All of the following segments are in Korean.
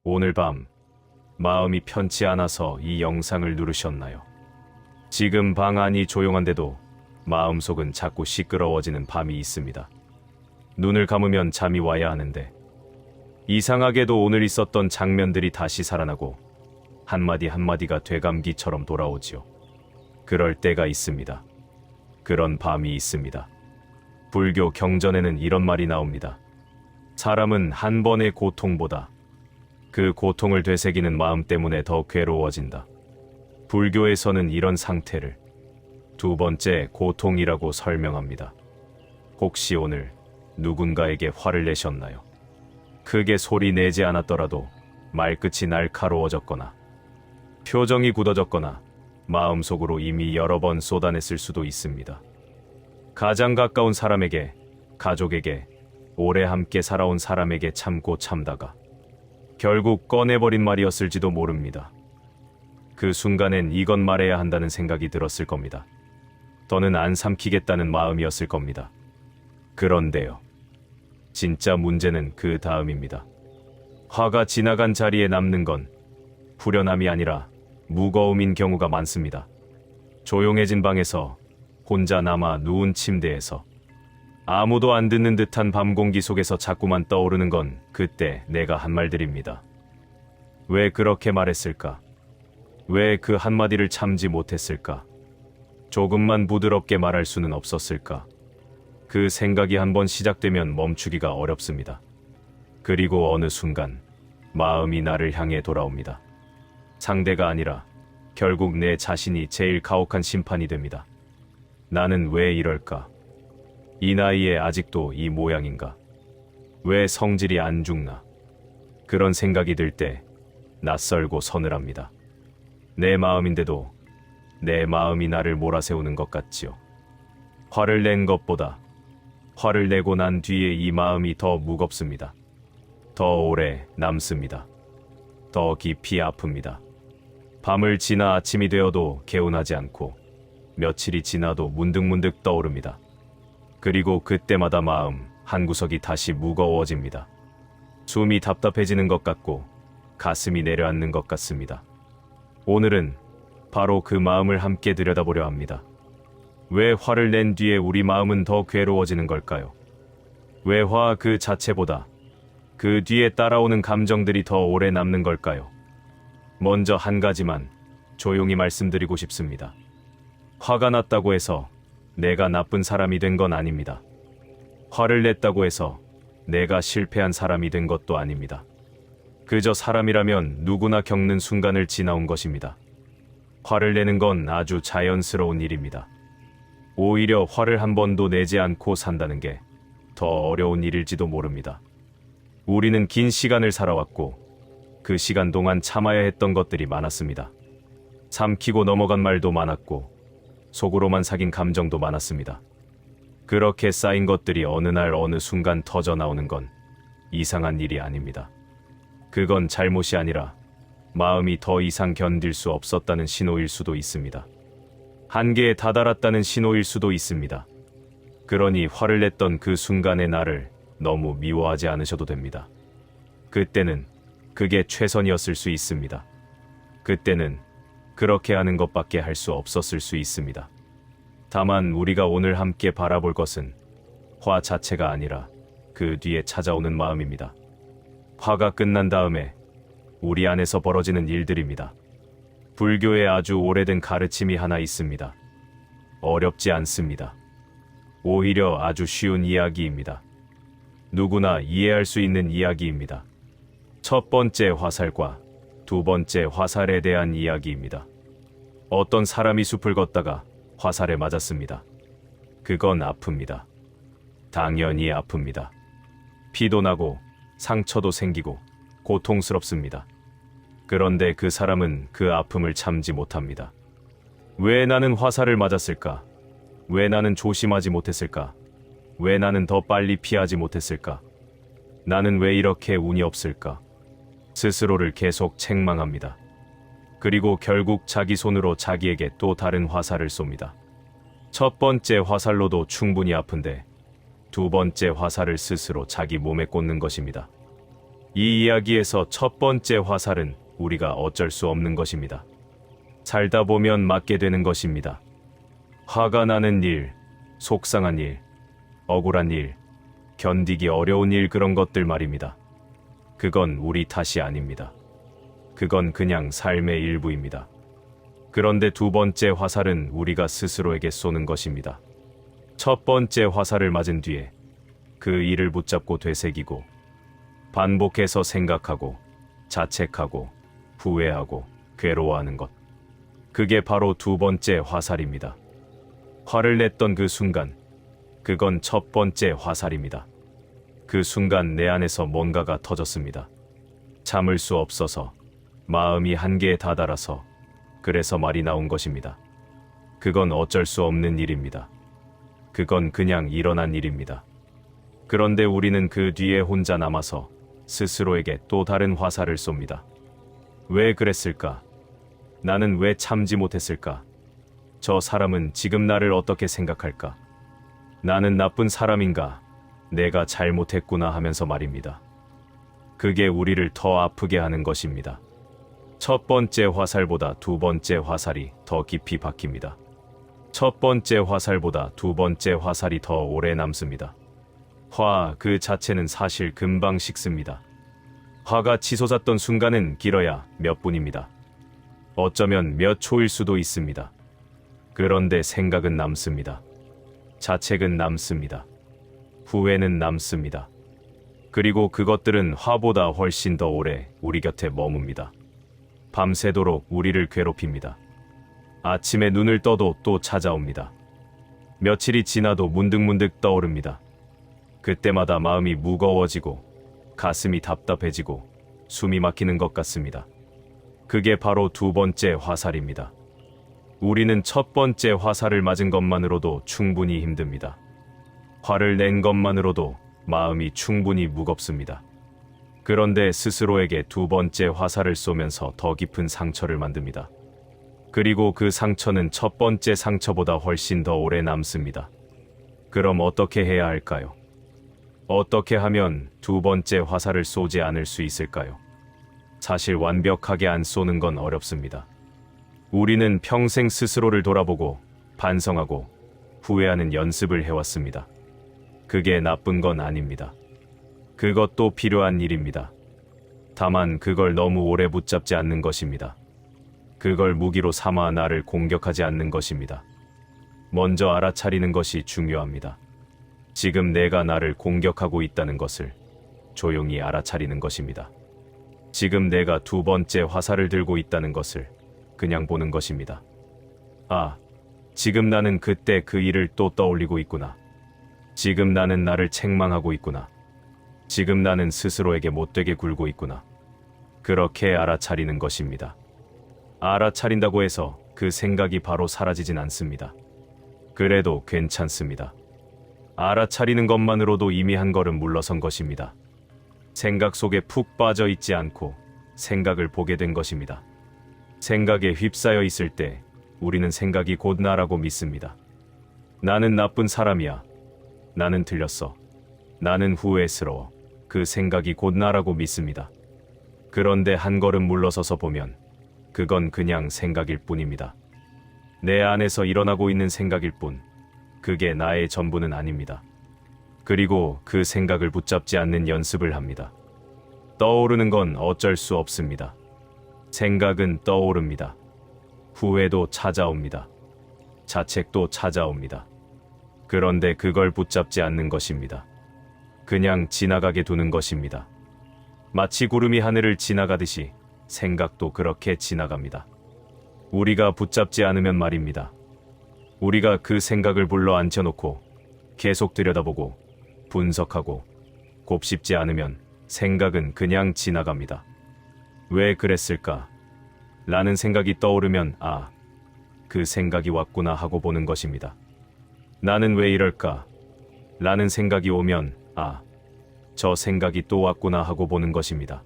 오늘 밤 마음이 편치 않아서 이 영상을 누르셨나요? 지금 방 안이 조용한데도 마음속은 자꾸 시끄러워지는 밤이 있습니다. 눈을 감으면 잠이 와야 하는데 이상하게도 오늘 있었던 장면들이 다시 살아나고 한마디 한마디가 되감기처럼 돌아오지요. 그럴 때가 있습니다. 그런 밤이 있습니다. 불교 경전에는 이런 말이 나옵니다. 사람은 한 번의 고통보다 그 고통을 되새기는 마음 때문에 더 괴로워진다. 불교에서는 이런 상태를 두 번째 고통이라고 설명합니다. 혹시 오늘 누군가에게 화를 내셨나요? 크게 소리 내지 않았더라도 말끝이 날카로워졌거나 표정이 굳어졌거나 마음속으로 이미 여러 번 쏟아냈을 수도 있습니다. 가장 가까운 사람에게, 가족에게, 오래 함께 살아온 사람에게 참고 참다가 결국 꺼내버린 말이었을지도 모릅니다. 그 순간엔 이건 말해야 한다는 생각이 들었을 겁니다. 더는 안 삼키겠다는 마음이었을 겁니다. 그런데요. 진짜 문제는 그 다음입니다. 화가 지나간 자리에 남는 건 후련함이 아니라 무거움인 경우가 많습니다. 조용해진 방에서 혼자 남아 누운 침대에서 아무도 안 듣는 듯한 밤 공기 속에서 자꾸만 떠오르는 건 그때 내가 한 말들입니다. 왜 그렇게 말했을까? 왜 그 한마디를 참지 못했을까? 조금만 부드럽게 말할 수는 없었을까? 그 생각이 한번 시작되면 멈추기가 어렵습니다. 그리고 어느 순간 마음이 나를 향해 돌아옵니다. 상대가 아니라 결국 내 자신이 제일 가혹한 심판이 됩니다. 나는 왜 이럴까? 이 나이에 아직도 이 모양인가? 왜 성질이 안 죽나? 그런 생각이 들 때 낯설고 서늘합니다. 내 마음인데도 내 마음이 나를 몰아세우는 것 같지요. 화를 낸 것보다 화를 내고 난 뒤에 이 마음이 더 무겁습니다. 더 오래 남습니다. 더 깊이 아픕니다. 밤을 지나 아침이 되어도 개운하지 않고 며칠이 지나도 문득문득 떠오릅니다. 그리고 그때마다 마음 한구석이 다시 무거워집니다. 숨이 답답해지는 것 같고 가슴이 내려앉는 것 같습니다. 오늘은 바로 그 마음을 함께 들여다보려 합니다. 왜 화를 낸 뒤에 우리 마음은 더 괴로워지는 걸까요? 왜 화 그 자체보다 그 뒤에 따라오는 감정들이 더 오래 남는 걸까요? 먼저 한 가지만 조용히 말씀드리고 싶습니다. 화가 났다고 해서 내가 나쁜 사람이 된 건 아닙니다. 화를 냈다고 해서 내가 실패한 사람이 된 것도 아닙니다. 그저 사람이라면 누구나 겪는 순간을 지나온 것입니다. 화를 내는 건 아주 자연스러운 일입니다. 오히려 화를 한 번도 내지 않고 산다는 게 더 어려운 일일지도 모릅니다. 우리는 긴 시간을 살아왔고 그 시간 동안 참아야 했던 것들이 많았습니다. 삼키고 넘어간 말도 많았고 속으로만 사귄 감정도 많았습니다. 그렇게 쌓인 것들이 어느 날 어느 순간 터져 나오는 건 이상한 일이 아닙니다. 그건 잘못이 아니라 마음이 더 이상 견딜 수 없었다는 신호일 수도 있습니다. 한계에 다다랐다는 신호일 수도 있습니다. 그러니 화를 냈던 그 순간의 나를 너무 미워하지 않으셔도 됩니다. 그때는 그게 최선이었을 수 있습니다. 그때는 그렇게 하는 것밖에 할 수 없었을 수 있습니다. 다만 우리가 오늘 함께 바라볼 것은 화 자체가 아니라 그 뒤에 찾아오는 마음입니다. 화가 끝난 다음에 우리 안에서 벌어지는 일들입니다. 불교에 아주 오래된 가르침이 하나 있습니다. 어렵지 않습니다. 오히려 아주 쉬운 이야기입니다. 누구나 이해할 수 있는 이야기입니다. 첫 번째 화살과 두 번째 화살에 대한 이야기입니다. 어떤 사람이 숲을 걷다가 화살에 맞았습니다. 그건 아픕니다. 당연히 아픕니다. 피도 나고 상처도 생기고 고통스럽습니다. 그런데 그 사람은 그 아픔을 참지 못합니다. 왜 나는 화살을 맞았을까? 왜 나는 조심하지 못했을까? 왜 나는 더 빨리 피하지 못했을까? 나는 왜 이렇게 운이 없을까? 스스로를 계속 책망합니다. 그리고 결국 자기 손으로 자기에게 또 다른 화살을 쏩니다. 첫 번째 화살로도 충분히 아픈데 두 번째 화살을 스스로 자기 몸에 꽂는 것입니다. 이 이야기에서 첫 번째 화살은 우리가 어쩔 수 없는 것입니다. 살다 보면 맞게 되는 것입니다. 화가 나는 일, 속상한 일, 억울한 일, 견디기 어려운 일 그런 것들 말입니다. 그건 우리 탓이 아닙니다. 그건 그냥 삶의 일부입니다. 그런데 두 번째 화살은 우리가 스스로에게 쏘는 것입니다. 첫 번째 화살을 맞은 뒤에 그 일을 붙잡고 되새기고 반복해서 생각하고 자책하고 후회하고 괴로워하는 것. 그게 바로 두 번째 화살입니다. 화를 냈던 그 순간, 그건 첫 번째 화살입니다. 그 순간 내 안에서 뭔가가 터졌습니다. 참을 수 없어서, 마음이 한계에 다다라서, 그래서 말이 나온 것입니다. 그건 어쩔 수 없는 일입니다. 그건 그냥 일어난 일입니다. 그런데 우리는 그 뒤에 혼자 남아서 스스로에게 또 다른 화살을 쏩니다. 왜 그랬을까? 나는 왜 참지 못했을까? 저 사람은 지금 나를 어떻게 생각할까? 나는 나쁜 사람인가? 내가 잘못했구나 하면서 말입니다. 그게 우리를 더 아프게 하는 것입니다. 첫 번째 화살보다 두 번째 화살이 더 깊이 박힙니다. 첫 번째 화살보다 두 번째 화살이 더 오래 남습니다. 화 그 자체는 사실 금방 식습니다. 화가 치솟았던 순간은 길어야 몇 분입니다. 어쩌면 몇 초일 수도 있습니다. 그런데 생각은 남습니다. 자책은 남습니다. 후회는 남습니다. 그리고 그것들은 화보다 훨씬 더 오래 우리 곁에 머뭅니다. 밤새도록 우리를 괴롭힙니다. 아침에 눈을 떠도 또 찾아옵니다. 며칠이 지나도 문득문득 떠오릅니다. 그때마다 마음이 무거워지고 가슴이 답답해지고 숨이 막히는 것 같습니다. 그게 바로 두 번째 화살입니다. 우리는 첫 번째 화살을 맞은 것만으로도 충분히 힘듭니다. 화를 낸 것만으로도 마음이 충분히 무겁습니다. 그런데 스스로에게 두 번째 화살을 쏘면서 더 깊은 상처를 만듭니다. 그리고 그 상처는 첫 번째 상처보다 훨씬 더 오래 남습니다. 그럼 어떻게 해야 할까요? 어떻게 하면 두 번째 화살을 쏘지 않을 수 있을까요? 사실 완벽하게 안 쏘는 건 어렵습니다. 우리는 평생 스스로를 돌아보고 반성하고 후회하는 연습을 해왔습니다. 그게 나쁜 건 아닙니다. 그것도 필요한 일입니다. 다만 그걸 너무 오래 붙잡지 않는 것입니다. 그걸 무기로 삼아 나를 공격하지 않는 것입니다. 먼저 알아차리는 것이 중요합니다. 지금 내가 나를 공격하고 있다는 것을 조용히 알아차리는 것입니다. 지금 내가 두 번째 화살을 들고 있다는 것을 그냥 보는 것입니다. 아, 지금 나는 그때 그 일을 또 떠올리고 있구나. 지금 나는 나를 책망하고 있구나. 지금 나는 스스로에게 못되게 굴고 있구나. 그렇게 알아차리는 것입니다. 알아차린다고 해서 그 생각이 바로 사라지진 않습니다. 그래도 괜찮습니다. 알아차리는 것만으로도 이미 한 걸음 물러선 것입니다. 생각 속에 푹 빠져 있지 않고 생각을 보게 된 것입니다. 생각에 휩싸여 있을 때 우리는 생각이 곧 나라고 믿습니다. 나는 나쁜 사람이야. 나는 틀렸어. 나는 후회스러워. 그 생각이 곧 나라고 믿습니다. 그런데 한 걸음 물러서서 보면 그건 그냥 생각일 뿐입니다. 내 안에서 일어나고 있는 생각일 뿐. 그게 나의 전부는 아닙니다. 그리고 그 생각을 붙잡지 않는 연습을 합니다. 떠오르는 건 어쩔 수 없습니다. 생각은 떠오릅니다. 후회도 찾아옵니다. 자책도 찾아옵니다. 그런데 그걸 붙잡지 않는 것입니다. 그냥 지나가게 두는 것입니다. 마치 구름이 하늘을 지나가듯이 생각도 그렇게 지나갑니다. 우리가 붙잡지 않으면 말입니다. 우리가 그 생각을 불러 앉혀놓고 계속 들여다보고 분석하고 곱씹지 않으면 생각은 그냥 지나갑니다. 왜 그랬을까? 라는 생각이 떠오르면 아, 그 생각이 왔구나 하고 보는 것입니다. 나는 왜 이럴까? 라는 생각이 오면 아, 저 생각이 또 왔구나 하고 보는 것입니다.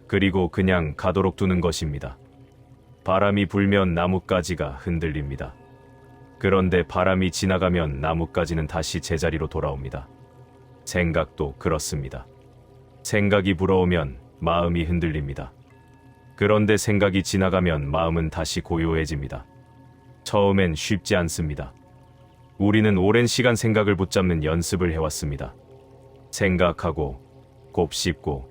그리고 그냥 가도록 두는 것입니다. 바람이 불면 나뭇가지가 흔들립니다. 그런데 바람이 지나가면 나뭇가지는 다시 제자리로 돌아옵니다. 생각도 그렇습니다. 생각이 불어오면 마음이 흔들립니다. 그런데 생각이 지나가면 마음은 다시 고요해집니다. 처음엔 쉽지 않습니다. 우리는 오랜 시간 생각을 붙잡는 연습을 해왔습니다. 생각하고, 곱씹고,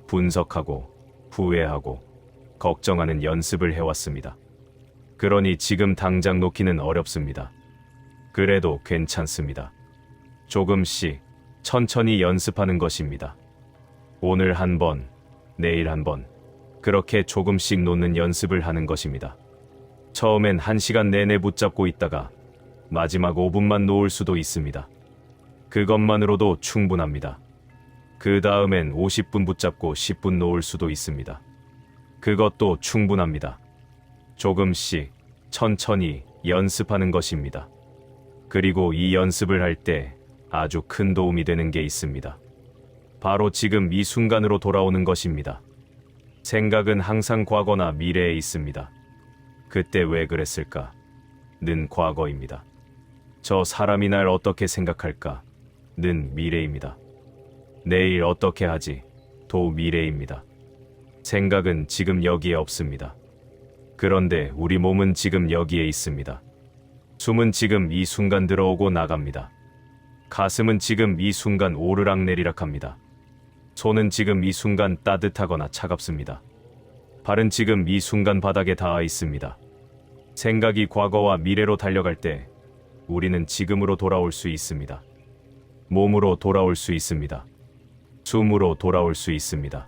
분석하고, 후회하고, 걱정하는 연습을 해왔습니다. 그러니 지금 당장 놓기는 어렵습니다. 그래도 괜찮습니다. 조금씩 천천히 연습하는 것입니다. 오늘 한 번, 내일 한 번, 그렇게 조금씩 놓는 연습을 하는 것입니다. 처음엔 1시간 내내 붙잡고 있다가 마지막 5분만 놓을 수도 있습니다. 그것만으로도 충분합니다. 그 다음엔 50분 붙잡고 10분 놓을 수도 있습니다. 그것도 충분합니다. 조금씩 천천히 연습하는 것입니다. 그리고 이 연습을 할 때 아주 큰 도움이 되는 게 있습니다. 바로 지금 이 순간으로 돌아오는 것입니다. 생각은 항상 과거나 미래에 있습니다. 그때 왜 그랬을까? 는 과거입니다. 저 사람이 날 어떻게 생각할까? 는 미래입니다. 내일 어떻게 하지? 도 미래입니다. 생각은 지금 여기에 없습니다. 그런데 우리 몸은 지금 여기에 있습니다. 숨은 지금 이 순간 들어오고 나갑니다. 가슴은 지금 이 순간 오르락내리락 합니다. 손은 지금 이 순간 따뜻하거나 차갑습니다. 발은 지금 이 순간 바닥에 닿아 있습니다. 생각이 과거와 미래로 달려갈 때 우리는 지금으로 돌아올 수 있습니다. 몸으로 돌아올 수 있습니다. 숨으로 돌아올 수 있습니다.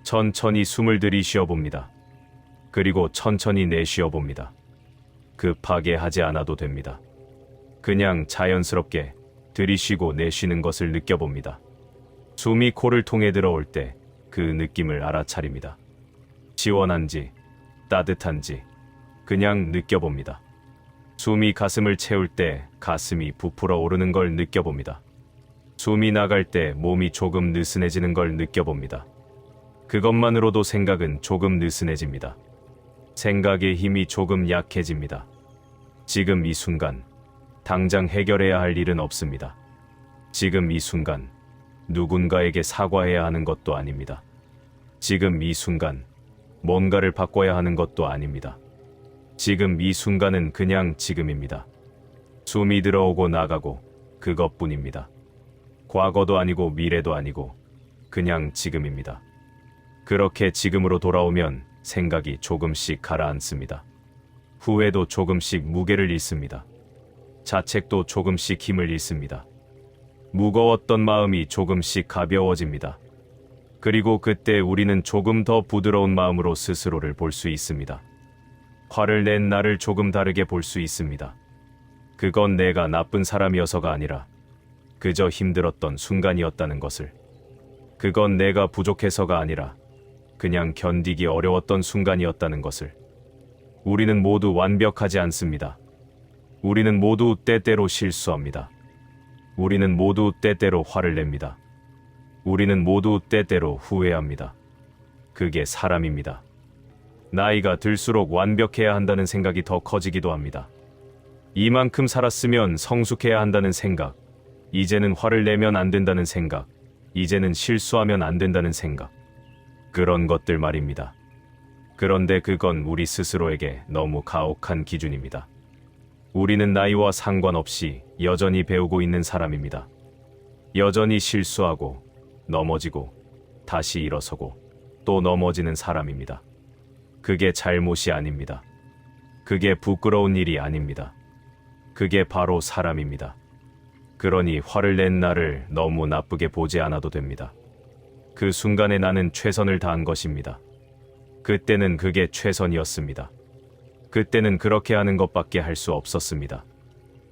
천천히 숨을 들이쉬어 봅니다. 그리고 천천히 내쉬어 봅니다. 급하게 하지 않아도 됩니다. 그냥 자연스럽게 들이쉬고 내쉬는 것을 느껴봅니다. 숨이 코를 통해 들어올 때 그 느낌을 알아차립니다. 시원한지 따뜻한지 그냥 느껴봅니다. 숨이 가슴을 채울 때 가슴이 부풀어 오르는 걸 느껴봅니다. 숨이 나갈 때 몸이 조금 느슨해지는 걸 느껴봅니다. 그것만으로도 생각은 조금 느슨해집니다. 생각의 힘이 조금 약해집니다. 지금 이 순간 당장 해결해야 할 일은 없습니다. 지금 이 순간 누군가에게 사과해야 하는 것도 아닙니다. 지금 이 순간 뭔가를 바꿔야 하는 것도 아닙니다. 지금 이 순간은 그냥 지금입니다. 숨이 들어오고 나가고 그것뿐입니다. 과거도 아니고 미래도 아니고 그냥 지금입니다. 그렇게 지금으로 돌아오면 생각이 조금씩 가라앉습니다. 후회도 조금씩 무게를 잃습니다. 자책도 조금씩 힘을 잃습니다. 무거웠던 마음이 조금씩 가벼워집니다. 그리고 그때 우리는 조금 더 부드러운 마음으로 스스로를 볼 수 있습니다. 화를 낸 나를 조금 다르게 볼 수 있습니다. 그건 내가 나쁜 사람이어서가 아니라 그저 힘들었던 순간이었다는 것을. 그건 내가 부족해서가 아니라 그냥 견디기 어려웠던 순간이었다는 것을. 우리는 모두 완벽하지 않습니다. 우리는 모두 때때로 실수합니다. 우리는 모두 때때로 화를 냅니다. 우리는 모두 때때로 후회합니다. 그게 사람입니다. 나이가 들수록 완벽해야 한다는 생각이 더 커지기도 합니다. 이만큼 살았으면 성숙해야 한다는 생각, 이제는 화를 내면 안 된다는 생각, 이제는 실수하면 안 된다는 생각. 그런 것들 말입니다. 그런데 그건 우리 스스로에게 너무 가혹한 기준입니다. 우리는 나이와 상관없이 여전히 배우고 있는 사람입니다. 여전히 실수하고 넘어지고 다시 일어서고 또 넘어지는 사람입니다. 그게 잘못이 아닙니다. 그게 부끄러운 일이 아닙니다. 그게 바로 사람입니다. 그러니 화를 낸 나를 너무 나쁘게 보지 않아도 됩니다. 그 순간에 나는 최선을 다한 것입니다. 그때는 그게 최선이었습니다. 그때는 그렇게 하는 것밖에 할 수 없었습니다.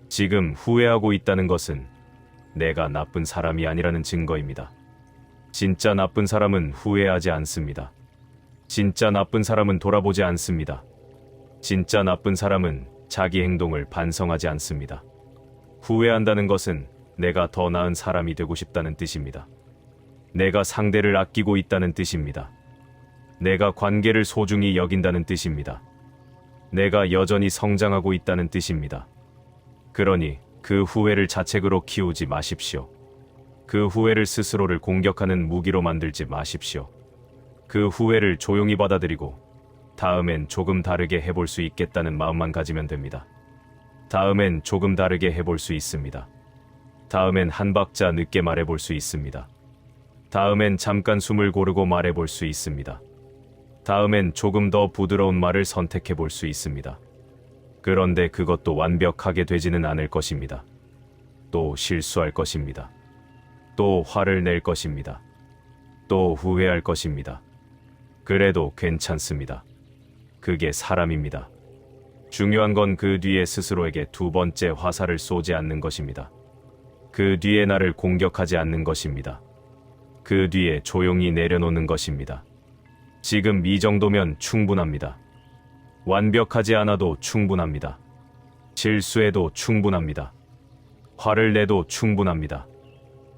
지금 후회하고 있다는 것은 내가 나쁜 사람이 아니라는 증거입니다. 진짜 나쁜 사람은 후회하지 않습니다. 진짜 나쁜 사람은 돌아보지 않습니다. 진짜 나쁜 사람은 자기 행동을 반성하지 않습니다. 후회한다는 것은 내가 더 나은 사람이 되고 싶다는 뜻입니다. 내가 상대를 아끼고 있다는 뜻입니다. 내가 관계를 소중히 여긴다는 뜻입니다. 내가 여전히 성장하고 있다는 뜻입니다. 그러니 그 후회를 자책으로 키우지 마십시오. 그 후회를 스스로를 공격하는 무기로 만들지 마십시오. 그 후회를 조용히 받아들이고 다음엔 조금 다르게 해볼 수 있겠다는 마음만 가지면 됩니다. 다음엔 조금 다르게 해볼 수 있습니다. 다음엔 한 박자 늦게 말해볼 수 있습니다. 다음엔 잠깐 숨을 고르고 말해볼 수 있습니다. 다음엔 조금 더 부드러운 말을 선택해볼 수 있습니다. 그런데 그것도 완벽하게 되지는 않을 것입니다. 또 실수할 것입니다. 또 화를 낼 것입니다. 또 후회할 것입니다. 그래도 괜찮습니다. 그게 사람입니다. 중요한 건 그 뒤에 스스로에게 두 번째 화살을 쏘지 않는 것입니다. 그 뒤에 나를 공격하지 않는 것입니다. 그 뒤에 조용히 내려놓는 것입니다. 지금 이 정도면 충분합니다. 완벽하지 않아도 충분합니다. 실수해도 충분합니다. 화를 내도 충분합니다.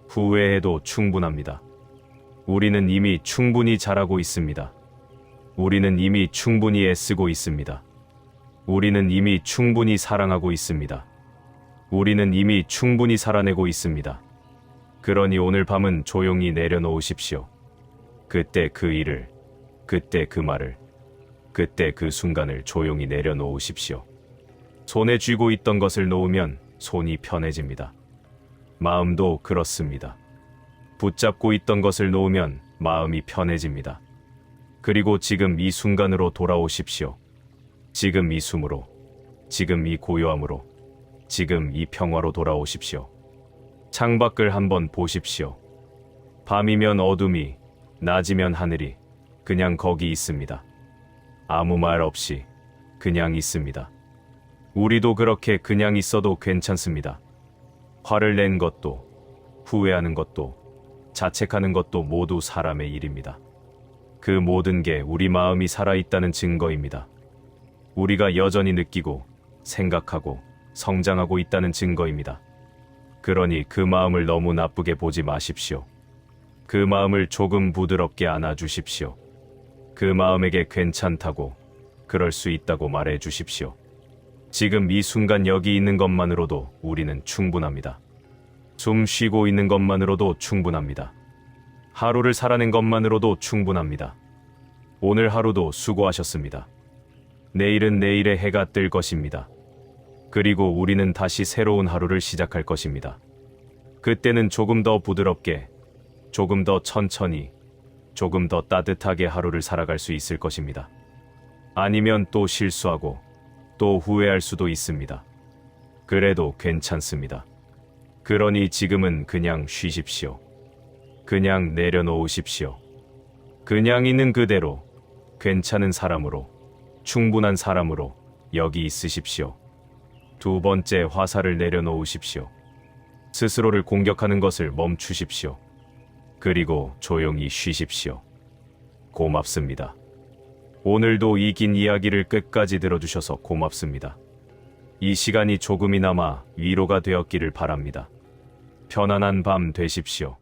후회해도 충분합니다. 우리는 이미 충분히 잘하고 있습니다. 우리는 이미 충분히 애쓰고 있습니다. 우리는 이미 충분히 사랑하고 있습니다. 우리는 이미 충분히 살아내고 있습니다. 그러니 오늘 밤은 조용히 내려놓으십시오. 그때 그 일을, 그때 그 말을, 그때 그 순간을 조용히 내려놓으십시오. 손에 쥐고 있던 것을 놓으면 손이 편해집니다. 마음도 그렇습니다. 붙잡고 있던 것을 놓으면 마음이 편해집니다. 그리고 지금 이 순간으로 돌아오십시오. 지금 이 숨으로, 지금 이 고요함으로, 지금 이 평화로 돌아오십시오. 창밖을 한번 보십시오. 밤이면 어둠이, 낮이면 하늘이 그냥 거기 있습니다. 아무 말 없이 그냥 있습니다. 우리도 그렇게 그냥 있어도 괜찮습니다. 화를 낸 것도, 후회하는 것도, 자책하는 것도 모두 사람의 일입니다. 그 모든 게 우리 마음이 살아있다는 증거입니다. 우리가 여전히 느끼고, 생각하고, 성장하고 있다는 증거입니다. 그러니 그 마음을 너무 나쁘게 보지 마십시오. 그 마음을 조금 부드럽게 안아주십시오. 그 마음에게 괜찮다고, 그럴 수 있다고 말해 주십시오. 지금 이 순간 여기 있는 것만으로도 우리는 충분합니다. 숨 쉬고 있는 것만으로도 충분합니다. 하루를 살아낸 것만으로도 충분합니다. 오늘 하루도 수고하셨습니다. 내일은 내일의 해가 뜰 것입니다. 그리고 우리는 다시 새로운 하루를 시작할 것입니다. 그때는 조금 더 부드럽게, 조금 더 천천히, 조금 더 따뜻하게 하루를 살아갈 수 있을 것입니다. 아니면 또 실수하고 또 후회할 수도 있습니다. 그래도 괜찮습니다. 그러니 지금은 그냥 쉬십시오. 그냥 내려놓으십시오. 그냥 있는 그대로, 괜찮은 사람으로, 충분한 사람으로 여기 있으십시오. 두 번째 화살을 내려놓으십시오. 스스로를 공격하는 것을 멈추십시오. 그리고 조용히 쉬십시오. 고맙습니다. 오늘도 이 긴 이야기를 끝까지 들어주셔서 고맙습니다. 이 시간이 조금이나마 위로가 되었기를 바랍니다. 편안한 밤 되십시오.